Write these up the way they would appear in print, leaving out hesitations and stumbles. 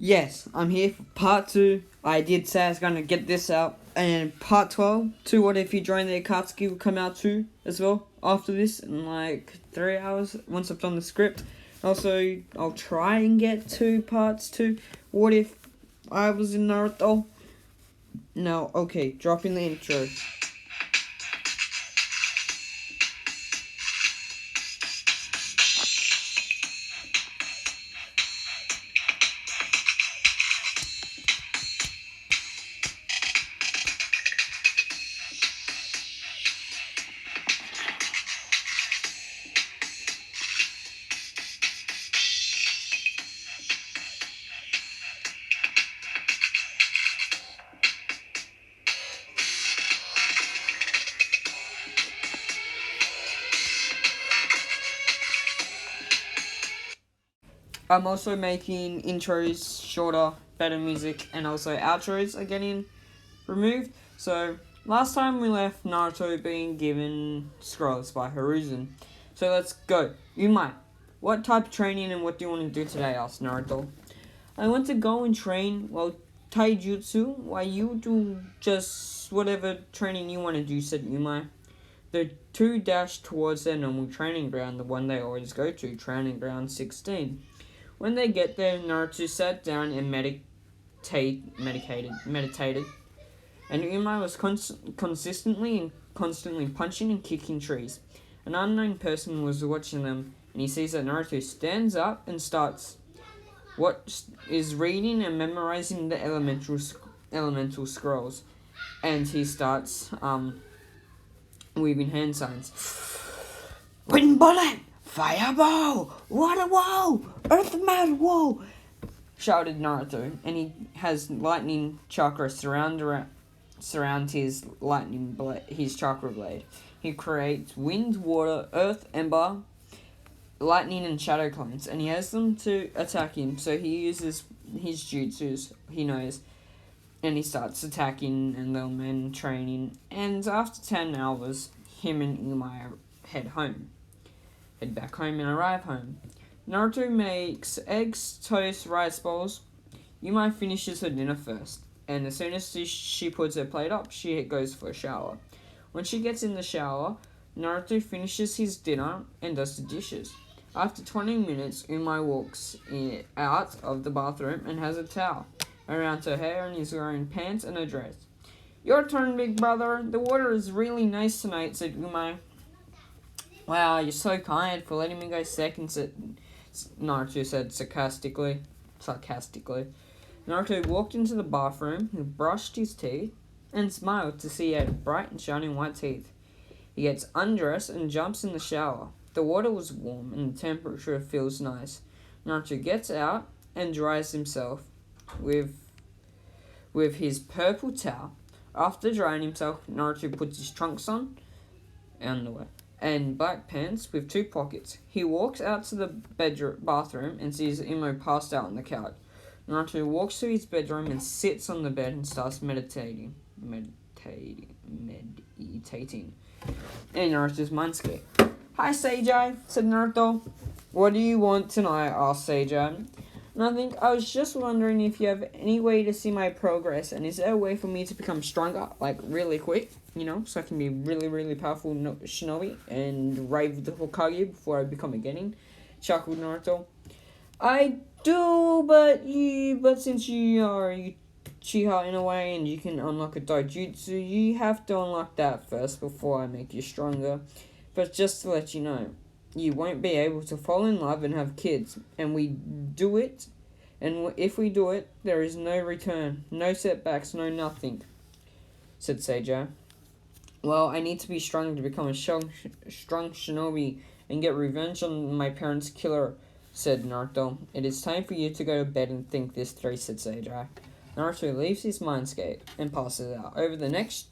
Yes, I'm here for part 2. I did say I was going to get this out. And part 12, What If You Join the Akatsuki, will come out too, as well, after this, in like 3 hours, once I've done the script. Also, I'll try and get 2 parts to What If I Was in Naruto. Now, okay, dropping the intro. I'm also making intros shorter, better music, and also outros are getting removed. So, last time we left Naruto being given scrolls by Hiruzen. So let's go. Umai, what type of training and what do you want to do today? Asked Naruto. I want to go and train, well, taijutsu, while you do just whatever training you want to do, said Umai. The two dashed towards their normal training ground, the one they always go to, training ground 16. When they get there, Naruto sat down and meditated, and Umai was constantly punching and kicking trees. An unknown person was watching them, and he sees that Naruto stands up and starts reading and memorizing the elemental scrolls, and he starts weaving hand signs. Wind bullet, fireball, water wall, earth mad wall, shouted Naruto, and he has lightning chakra surround his his chakra blade. He creates wind, water, earth, ember, lightning, and shadow clones, and he has them to attack him. So he uses his jutsus he knows, and he starts attacking and then training. And after 10 hours, him and Umai head back home and arrive home. Naruto makes eggs, toast, rice bowls. Umai finishes her dinner first, and as soon as she puts her plate up, she goes for a shower. When she gets in the shower, Naruto finishes his dinner and does the dishes. After 20 minutes, Umai walks out of the bathroom and has a towel around her hair and is wearing pants and a dress. Your turn, big brother. The water is really nice tonight, said Umai. Wow, you're so kind for letting me go second, Naruto said sarcastically. Naruto walked into the bathroom, he brushed his teeth, and smiled to see he had bright and shining white teeth. He gets undressed and jumps in the shower. The water was warm and the temperature feels nice. Naruto gets out and dries himself with his purple towel. After drying himself, Naruto puts his trunks on, underwear, and black pants with 2 pockets. He walks out to the bathroom and sees Imo passed out on the couch. Naruto walks to his bedroom and sits on the bed and starts meditating. And Naruto's mindscape. Hi, Seijai, said Naruto. What do you want tonight? Asked Seijai. Nothing. I was just wondering if you have any way to see my progress, and is there a way for me to become stronger, like really quick, so I can be really, really powerful shinobi and ride the Hokage before I become a genin? Chuckled Naruto. I do, but since you are Uchiha in a way, and you can unlock a Daijutsu, you have to unlock that first before I make you stronger. But just to let you know, you won't be able to fall in love and have kids, and we do it, and if we do it, there is no return, no setbacks, no nothing, said Seijai. Well, I need to be strong to become a strong shinobi and get revenge on my parents' killer, said Naruto. It is time for you to go to bed and think this through, said Seijai. Naruto leaves his mindscape and passes out. Over the next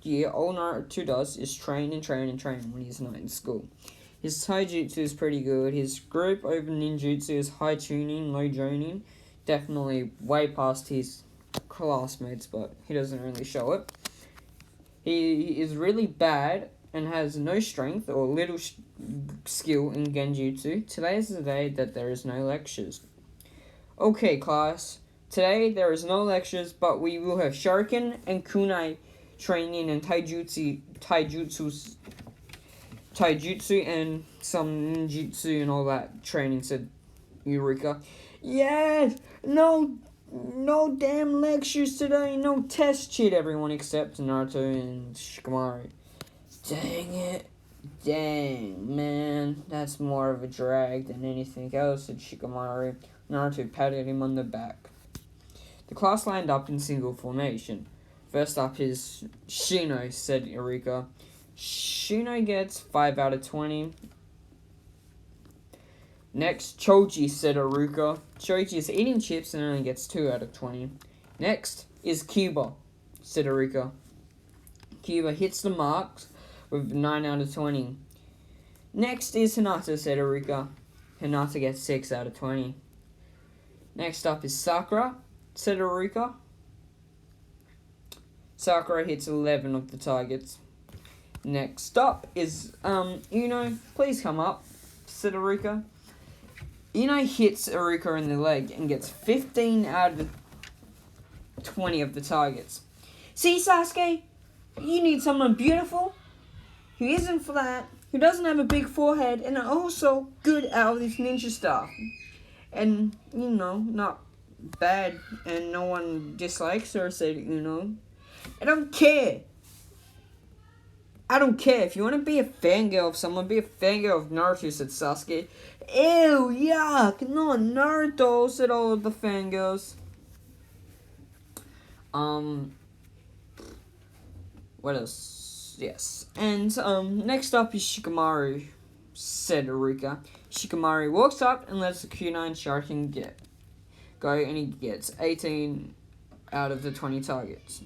year, all Naruto does is train when he's not in school. His taijutsu is pretty good. His group over ninjutsu is high tuning, low joning. Definitely way past his classmates, but he doesn't really show it. He is really bad and has no strength or little skill in genjutsu. Today is the day that there is no lectures. Okay, class. Today there is no lectures, but we will have shuriken and kunai training and taijutsu and some ninjutsu and all that training, said Eureka. Yes! No damn lectures today, no test, cheat everyone except Naruto and Shikamaru. Dang it. Dang, man. That's more of a drag than anything else, said Shikamaru. Naruto patted him on the back. The class lined up in single formation. First up is Shino, said Eureka. Shino gets 5 out of 20. Next, Choji, said Eureka. Choji is eating chips and only gets 2 out of 20. Next is Cuba, said Eureka. Cuba hits the marks with 9 out of 20. Next is Hinata, said Eureka. Hinata gets 6 out of 20. Next up is Sakura, said Eureka. Sakura hits 11 of the targets. Next up is, please come up, said Eureka. Hits Eureka in the leg and gets 15 out of 20 of the targets. See, Sasuke? You need someone beautiful, who isn't flat, who doesn't have a big forehead, and also good at all this ninja stuff. And, not bad, and no one dislikes her, said, I don't care. If you want to be a fangirl of someone, be a fangirl of Naruto, said Sasuke. Ew, yuck, no, Naruto, said all of the fangirls. What else? Yes. And, next up is Shikamaru, said Eureka. Shikamaru walks up and lets the Q9 Shuriken go, and he gets 18 out of the 20 targets.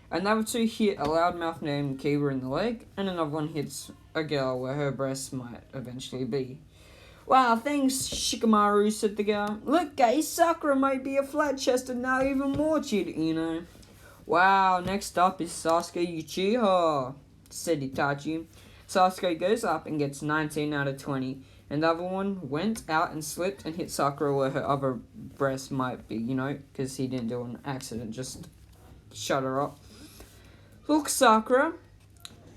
Another 2 hit a loudmouth named Kiba in the leg, and another one hits a girl where her breasts might eventually be. Wow, thanks, Shikamaru, said the girl. Look, guys, Sakura might be a flat-chested now, even more cheated, Wow, next up is Sasuke Uchiha, said Itachi. Sasuke goes up and gets 19 out of 20. And the other one went out and slipped and hit Sakura where her other breast might be, because he didn't do an accident, just shut her up. Look, Sakura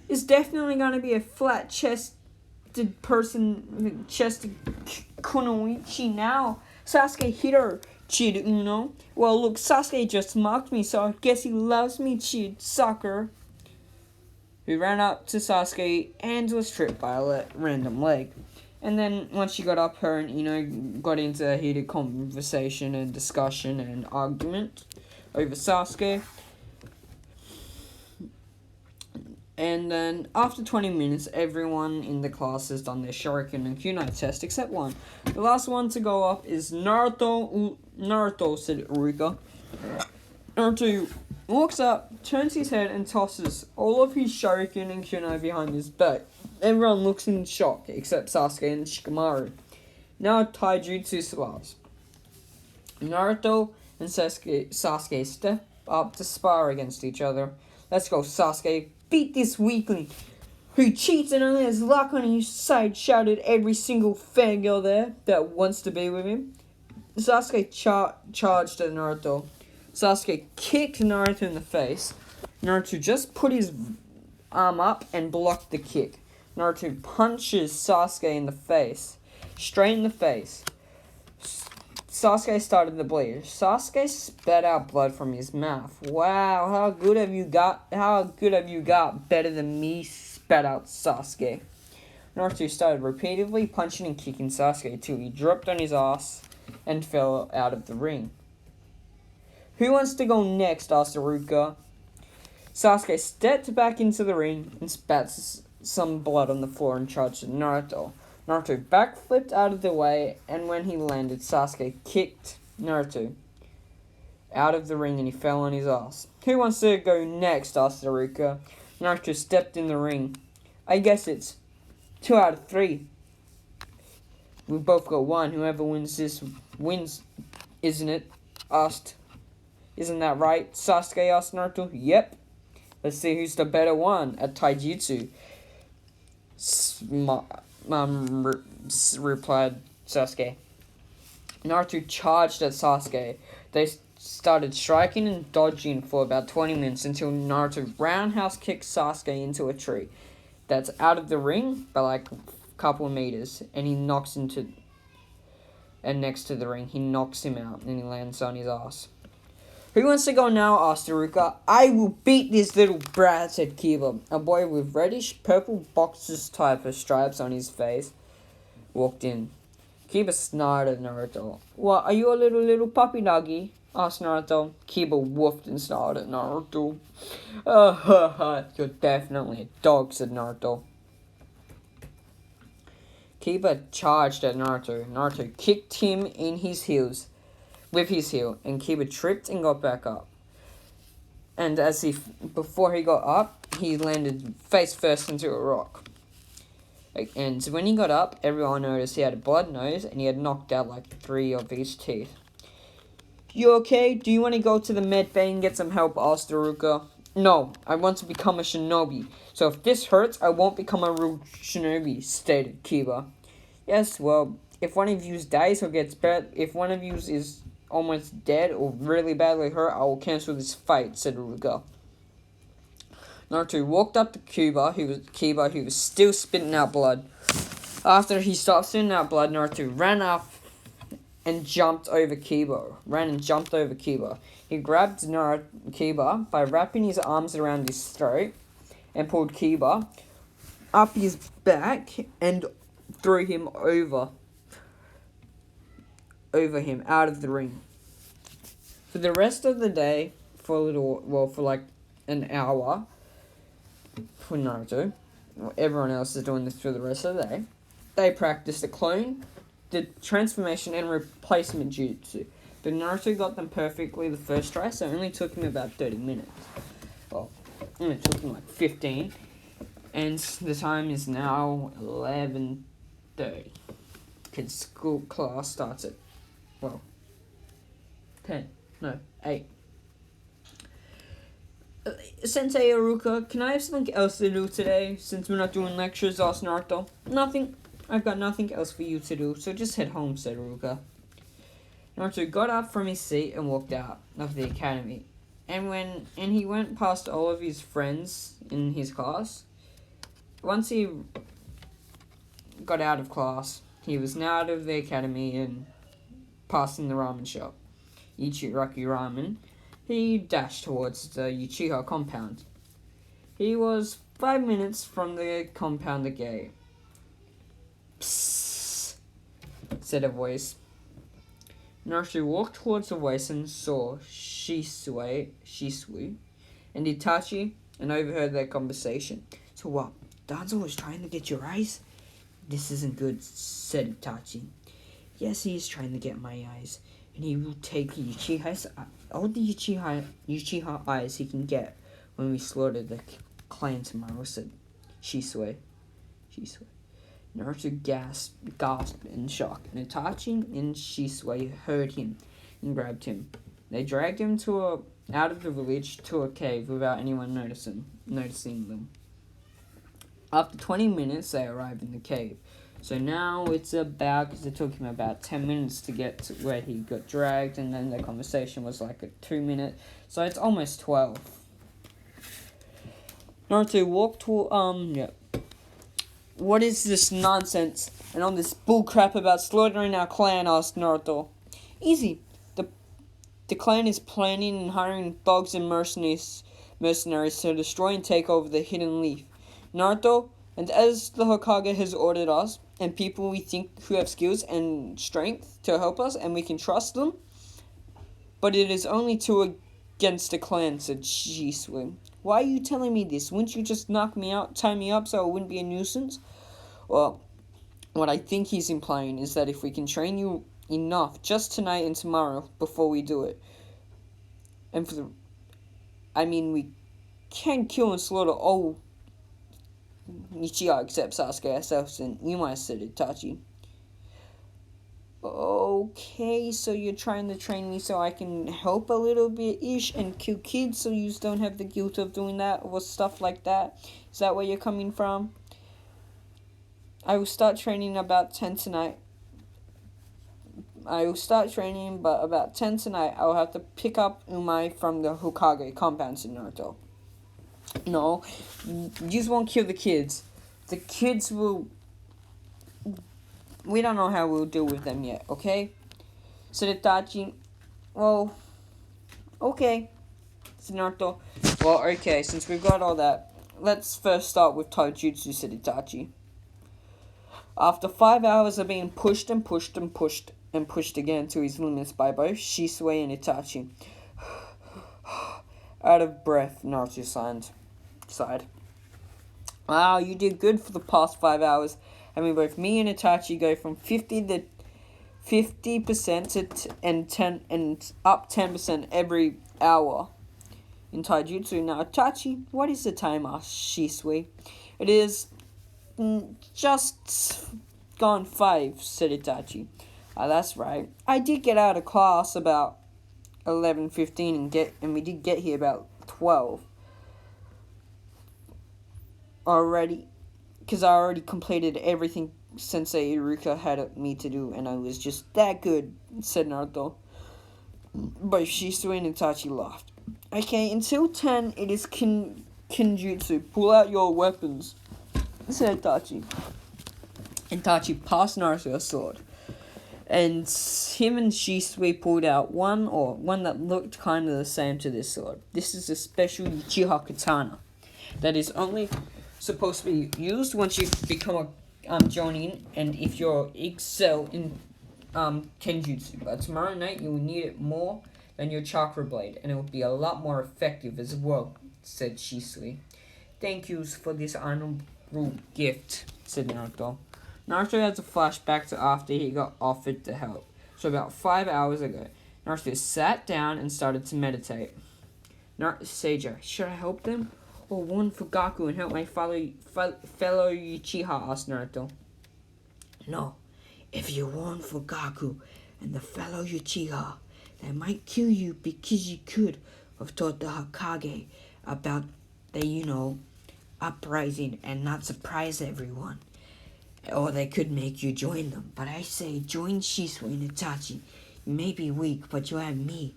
is definitely going to be a flat-chested person, chested kunoichi now. Sasuke hit her, cheated, Well, look, Sasuke just mocked me, so I guess he loves me, cheated Sakura, who ran up to Sasuke and was tripped by a random leg. And then once she got up, her and got into a heated conversation and discussion and argument over Sasuke. And then after 20 minutes, everyone in the class has done their Shuriken and Kunai test except one. The last one to go up is Naruto, said Eureka. Naruto walks up, turns his head, and tosses all of his Shuriken and Kunai behind his back. Everyone looks in shock except Sasuke and Shikamaru. Now Taijutsu spars. Naruto and Sasuke step up to spar against each other. Let's go, Sasuke. Beat this weakling who cheats and only has luck on his side, shouted every single fangirl there that wants to be with him. Sasuke charged at Naruto. Sasuke kicked Naruto in the face. Naruto just put his arm up and blocked the kick. Naruto punches Sasuke in the face. Straight in the face. Sasuke started to bleed. Sasuke spat out blood from his mouth. Wow, how good have you got? Better than me, spat out Sasuke. Naruto started repeatedly punching and kicking Sasuke till he dropped on his ass and fell out of the ring. Who wants to go next? Asked Iruka. Sasuke stepped back into the ring and spat some blood on the floor and charged at Naruto. Naruto backflipped out of the way, and when he landed, Sasuke kicked Naruto out of the ring and he fell on his ass. Who wants to go next? Asked Iruka. Naruto stepped in the ring. I guess it's 2 out of 3. We both got 1. Whoever wins this wins, isn't it? Isn't that right? Sasuke asked Naruto. Yep. Let's see who's the better one at Taijutsu. Replied Sasuke. Naruto charged at Sasuke. They started striking and dodging for about 20 minutes until Naruto roundhouse kicked Sasuke into a tree that's out of the ring by like a couple of meters, and he knocks into and next to the ring he knocks him out and he lands on his ass. Who wants to go now? Asked Haruka. I will beat this little brat, said Kiba. A boy with reddish purple boxers type of stripes on his face walked in. Kiba snarled at Naruto. What, are you a little puppy doggy? Asked Naruto. Kiba woofed and snarled at Naruto. You're definitely a dog, said Naruto. Kiba charged at Naruto. Naruto kicked him in his heels with his heel, and Kiba tripped and got back up. And before he got up, he landed face first into a rock. And when he got up, everyone noticed he had a blood nose and he had knocked out like 3 of his teeth. You okay? Do you want to go to the med bay and get some help? Asked Haruka. No, I want to become a shinobi. So if this hurts, I won't become a real shinobi, stated Kiba. Yes, well, if one of you dies or gets better, if one of you is almost dead or really badly hurt, I will cancel this fight, said Haruka. Naruto walked up to Kiba, who was still spitting out blood. After he stopped spitting out blood, Naruto ran and jumped over Kiba. He grabbed Kiba by wrapping his arms around his throat and pulled Kiba up his back and threw him over him out of the ring. For the rest of the day, for like an hour, for Naruto, everyone else is doing this for the rest of the day, they practiced the clone, the transformation, and replacement jutsu. But Naruto got them perfectly the first try, so it only took him about 30 minutes. Well, it only took him like 15. And the time is now 11:30. Because school class starts at, 8. Sensei Haruka, can I have something else to do today, since we're not doing lectures? Asked Naruto. Nothing. I've got nothing else for you to do, so just head home, said Haruka. Naruto got up from his seat and walked out of the academy. And he went past all of his friends in his class. Once he got out of class, he was now out of the academy and passing the ramen shop, Ichiraki Ramen. He dashed towards the Uchiha compound. He was 5 minutes from the compound gate. Psst, said a voice. Naruto walked towards the voice and saw Shisui, and Itachi, and overheard their conversation. So what? Danzo was trying to get your eyes? This isn't good, said Itachi. Yes, he is trying to get my eyes, and he will take all the Uchiha eyes he can get when we slaughter the clan tomorrow, said Shisui. Naruto gasped in shock, and Itachi and Shisui heard him and grabbed him. They dragged him out of the village to a cave without anyone noticing them. After 20 minutes, they arrived in the cave. So now it's because it took him about 10 minutes to get to where he got dragged, and then the conversation was like a 2-minute, so it's almost 12. Naruto walked to, What is this nonsense and all this bullcrap about slaughtering our clan? Asked Naruto. Easy. The clan is planning and hiring thugs and mercenaries to destroy and take over the Hidden Leaf. Naruto, and as the Hokage has ordered us, and people we think who have skills and strength to help us, and we can trust them. But it is only 2 against the clan, said Shisui. Why are you telling me this? Wouldn't you just knock me out, tie me up so I wouldn't be a nuisance? Well, what I think he's implying is that if we can train you enough just tonight and tomorrow before we do it, we can kill and slaughter all Uchiha except Sasuke ourselves, and you might have said Itachi. Okay, so you're trying to train me so I can help a little bit-ish and kill kids so you don't have the guilt of doing that or stuff like that? Is that where you're coming from? I will start training about 10 tonight. I will start training, but about 10 tonight, I will have to pick up Umai from the Hokage compound in Naruto. No, you just won't kill the kids. The kids will... We don't know how we'll deal with them yet, okay? Said Itachi. Well, okay. Said Naruto. Well, okay, since we've got all that, let's first start with Taijutsu, said Itachi. After 5 hours of being pushed and pushed and pushed and pushed again to his limits by both Shisui and Itachi. Out of breath, Naruto sighed. Wow, you did good for the past 5 hours. Having both me and Itachi go from 50% and up 10% every hour in Taijutsu. Now, Itachi, what is the time? Asked Shisui. It is just gone 5, said Itachi. That's right. I did get out of class about 11:15 and we did get here about 12 already, because I already completed everything Sensei Iruka had me to do, and I was just that good, said Naruto. But Shisui and Itachi laughed. Okay, until 10, it is Kinjutsu. Pull out your weapons, said Itachi. And Itachi passed Naruto a sword. And him and Shisui pulled out one that looked kind of the same to this sword. This is a special Uchiha katana that is only supposed to be used once you become a Jonin, and if you're excel in Kenjutsu. But tomorrow night you will need it more than your chakra blade, and it will be a lot more effective as well, said Shisui. Thank you for this honorable gift, said Naruto. Naruto has a flashback to after he got offered to help. So about 5 hours ago, Naruto sat down and started to meditate. Seija, should I help them? Or warn Fugaku and help my fellow Uchiha, asked Naruto. No, if you warn Fugaku and the fellow Uchiha, they might kill you because you could have told the Hokage about the, uprising and not surprise everyone. Or they could make you join them. But I say join Shisui and Itachi. You may be weak, but you have me.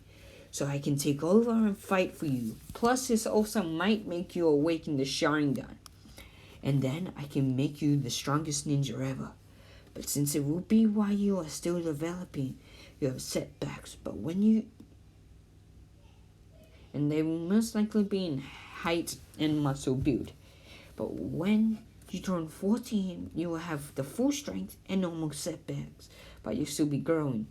So I can take over and fight for you. Plus this also might make you awaken the Sharingan. And then I can make you the strongest ninja ever. But since it will be while you are still developing, you have setbacks. But when you... And they will most likely be in height and muscle build. But when you turn 14, you will have the full strength and no more setbacks, but you'll still be growing.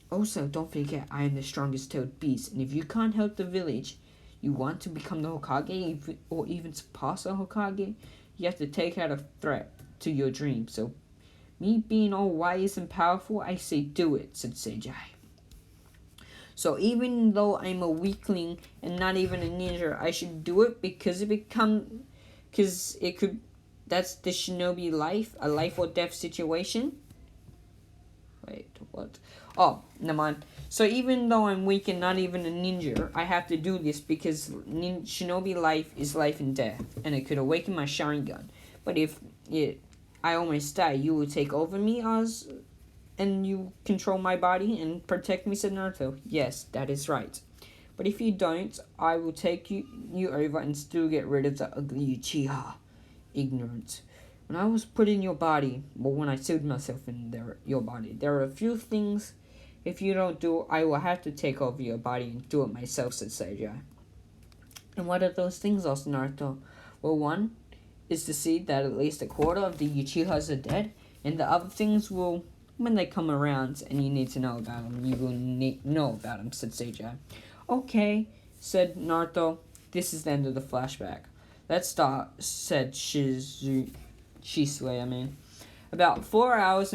Also, don't forget, I am the strongest tailed beast, and if you can't help the village, you want to become the Hokage, or even surpass the Hokage, you have to take out a threat to your dream. So, me being all wise and powerful, I say do it, said Seijai. So even though I'm a weakling and not even a ninja, I should do it because it could... That's the shinobi life, a life or death situation. Wait, what? Oh, never mind. So even though I'm weak and not even a ninja, I have to do this because shinobi life is life and death, and it could awaken my Sharingan. But if I almost die, you will take over me, and you control my body and protect me, said Naruto. Yes, that is right. But if you don't, I will take you over and still get rid of the ugly Uchiha. Ignorant. When I was put in your body, when I sealed myself in your body, there are a few things. If you don't do, I will have to take over your body and do it myself, said Seijai. And what are those things, asked Naruto? Well, one is to see that at least a quarter of the Uchihas are dead, and the other things will, when they come around and you need to know about them, you will know about them, said Seijai. Okay, said Naruto. This is the end of the flashback. Let's start, said Shisui. About 4 hours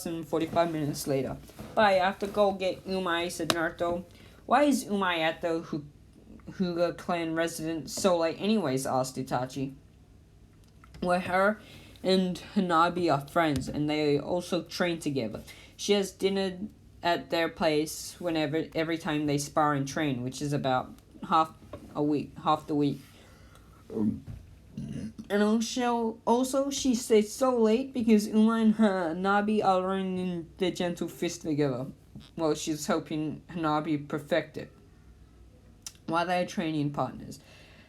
and 45 minutes later. But I have to go get Umai, said Naruto. Why is Umai at the Hyuga clan residence so late anyways, asked Itachi. Well, her and Hanabi are friends, and they also train together. She has dinner at their place every time they spar and train, which is about half the week. And also she stayed so late because Uma and Hanabi are learning the gentle fist together, while she's helping Hanabi perfect it. While they are training partners,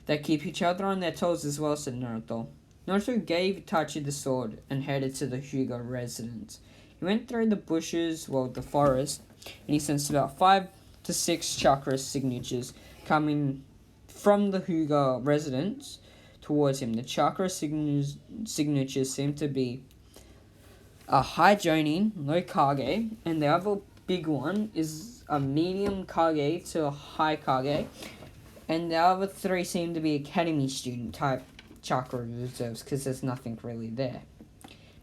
they keep each other on their toes as well, said Naruto. Naruto gave Itachi the sword and headed to the Hyuga residence. He went through the bushes, the forest, and he sensed about 5 to 6 chakra signatures coming from the Hyuga residence towards him. The chakra signatures seemed to be a high Jonin, low Kage, and the other big one is a medium Kage to a high Kage, and the other 3 seem to be academy student type chakra reserves because there's nothing really there.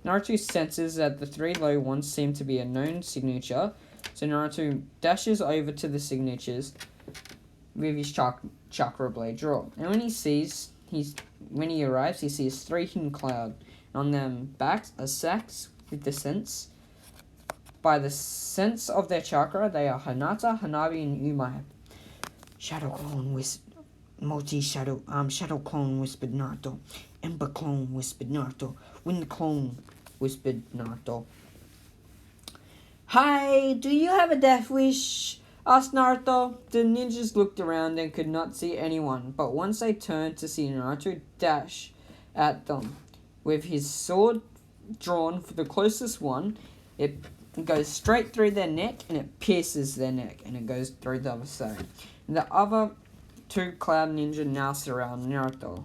Naruto senses that the 3 low ones seem to be a known signature, so Naruto dashes over to the signatures with his chakra blade draw. And when he arrives, he sees 3 hidden clouds. On their backs are sacks with the sense. By the sense of their chakra, they are Hinata, Hanabi, and Umai. Shadow clone Shadow clone whispered Naruto. Ember clone whispered Naruto. Wind clone whispered Naruto. Hi, do you have a death wish? Asked Naruto. The ninjas looked around and could not see anyone, but once they turned to see Naruto dash at them with his sword drawn for the closest one, it goes straight through their neck and it pierces their neck and it goes through the other side. And the other 2 cloud ninja now surround Naruto.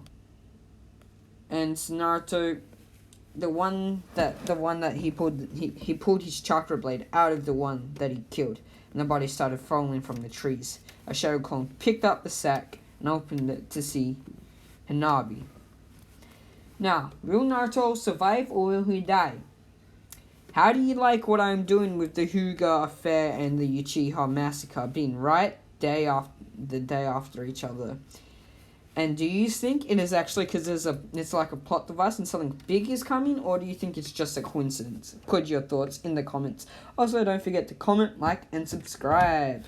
And Naruto, the one that he pulled his chakra blade out of the one that he killed, and the body started falling from the trees. A shadow clone picked up the sack and opened it to see Hanabi. Now, will Naruto survive or will he die? How do you like what I'm doing with the Hyuga affair and the Uchiha massacre being right the day after each other? And do you think it is actually because it's like a plot device and something big is coming, or do you think it's just a coincidence? Put your thoughts in the comments. Also, don't forget to comment, like, and subscribe.